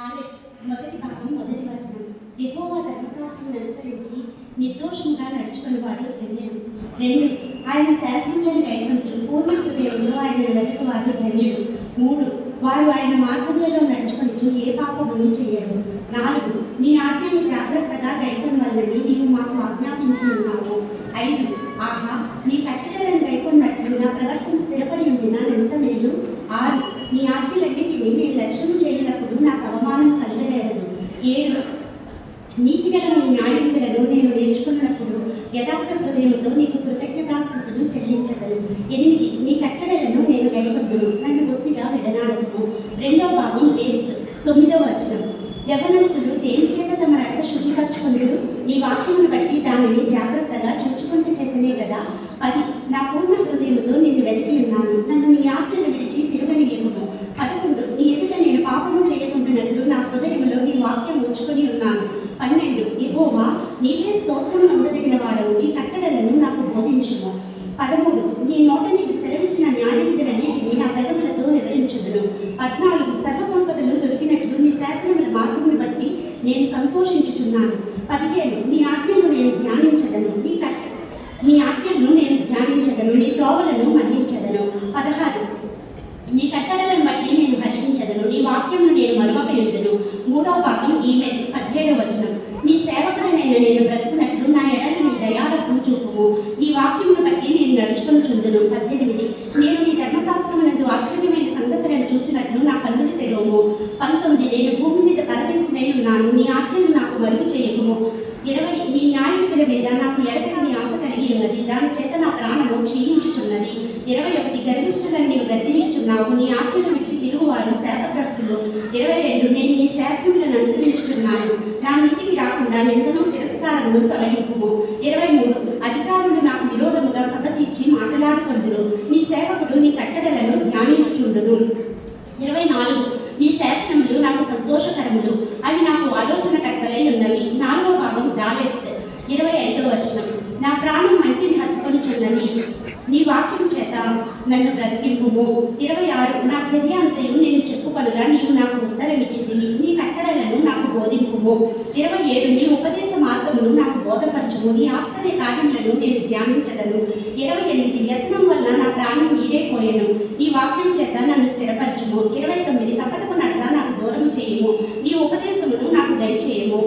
ఆలెఫ్ మొదటి భాగం మొదటి వచనం. యెహోవా ధర్మశాస్త్రం అనుసరించి నిర్దోషంగా నడుచుకునేవాడు ధన్యుడు. 2, ఆయన శాసనములను గైకొనుచు పూర్ణ హృదయంలో ఆయనను వెతకువారు ధన్యుడు. 3, వారు ఆయన మార్గములలో నడుచుకొనుచు ఏ పాపమును చేయరు. 4, నీ ఆజ్ఞలు జాగ్రత్తగా గైకొనవలెనని నీవు మాకు ఆజ్ఞాపించి ఉన్నావు. 5, ఆహా, నీ కట్టడలను గైకొన్నట్లు నా ప్రవర్తన స్థిరపడి ఉండినా ఎంత మేలు. 6, నీ ఆజ్ఞలన్నిటినీ నేను లక్ష్యం చేయనప్పుడు నాకు అవమానం కలగలేదు. 7, నీతిగల నీ న్యాయవిధులను నేను నేర్చుకున్నప్పుడు యథార్థ హృదయంతో నీకు కృతజ్ఞతాస్తుతులు చెల్లించగలను. 8, నీ కట్టడలను నేను గైకొద్దును, నన్ను బొత్తిగా విడనాడదును. 2వ భాగం 9వ వచనం. యవనస్తులు దేని చేత తమ రక్త శుద్ధిపరచుకుందరు? నీ వాక్యమును బట్టి దానిని జాగ్రత్తగా చూచుకుంటే చేతనే కదా. 10, నా పూర్ణ హృదయముతో నిన్ను వెతికి ఉన్నాను, నన్ను నీ ఆజ్ఞను విడిచి తిరగనియ్యకుము. 11, నీ ఎదుట నేను పాపము చేయకుంటున్నట్లు నా హృదయంలో నీ వాక్యం ఉంచుకొని ఉన్నాను. 12, యెహోవా, నీవే స్తోత్రము నొందదగిన వాడవు, నీ కట్టడలను నాకు బోధించుము. 13, నీ నోట నీకు సెలవిచ్చిన న్యాయవిధులన్నిటినీ నా పెదవులతో వివరించుదును. 14, సర్వసంపదలు దొరికినట్లు నీ శాసనముల మార్గమును బట్టి నేను సంతోషించుచున్నాను. 15, నీ ఆజ్ఞలను నేను ధ్యానించదను, నీ త్రోవలను మన్నించదను. 16, నీ కట్టడలను బట్టి నేను హర్షించదను, నీ వాక్యమును నేను మరువకయుందును. 3వ భాగం ఈమెయిల్ 17వ వచనం. నీ సేవకుడనైన నేను బ్రతుకున్నట్లు నా ఎడల నీ దయారసము చూపుము, నీ వాక్యమును బట్టి నేను నడుచుకొనుచుందును. 18, నేను నీ ధర్మశాస్త్రమునందు ఆశ్చర్యమైన సంగతులను చూచినట్లు నా కన్నులు తెరవుము. 19, నేను భూమి మీద పరదేశినై ఉన్నాను, నీ ఆజ్ఞలు నాకు మరుగు చేయకుము. 20, నీ న్యాయవిధుల మీద నాకు ఎడతెగని ఆశ కలిగి ఉన్నది, దాని చేత నా ప్రాణము క్షీణించుచున్నది. 21, గర్విష్ఠులను నీవు గద్దించుచున్నావు, నీ ఆజ్ఞలు విడిచి తిరుగువారు శాపగ్రస్తులు. 22, నేను నీ శాసనములను అనుసరించుచున్నాను, నా మీదికి రాకుండా నిందను తిరస్కారమును తొలగింపుము. 23, అధికారులు నాకు విరోధముగా సభ తీర్చి మాట్లాడుకొందురు, నీ సేవకుడు నీ కట్టడలను ధ్యానించుచుండును. 24, నీ శాసనములు నాకు సంతోషకరములు, అవి నాకు ఆలోచనకర్తలై ఉన్నవి. 4వ భాగం దాలెత్ 25వ వచనం. నా ప్రాణం మంటిని హత్తుకొనుచున్నది, నీ వాక్యం చేత నన్ను బ్రతికింపుము. 26, నా చర్య అంతయు నేను చెప్పుకొనగా నీవు నాకు ఉత్తరమిచ్చితివి, నీ కట్టడలను నాకు బోధింపుము. 27, నీ ఉపదేశ మార్గమును నాకు బోధపరచుము, నీ ఆశ్చర్య కార్యములను నేను ధ్యానించదను. 28, వ్యసనం వల్ల నా ప్రాణం మీరైపోయెను, నీ వాక్యం చేత నన్ను స్థిరపరచుము. 29, కపటపు నడత నాకు దూరము చేయుము, నీ ఉపదేశమును నాకు దయచేయము.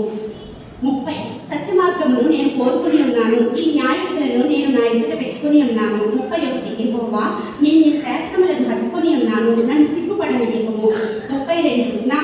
30, సత్య మార్గమును నేను కోరుకుని ఉన్నాను, ఈ న్యాయవిధులను నేను నా ఎదుట పెట్టుకుని ఉన్నాను. 31, యెహోవా, నేను నీ శాస్త్రములను హత్తుకొని ఉన్నాను, నన్ను సిగ్గుపడనివ్వము. 32, నా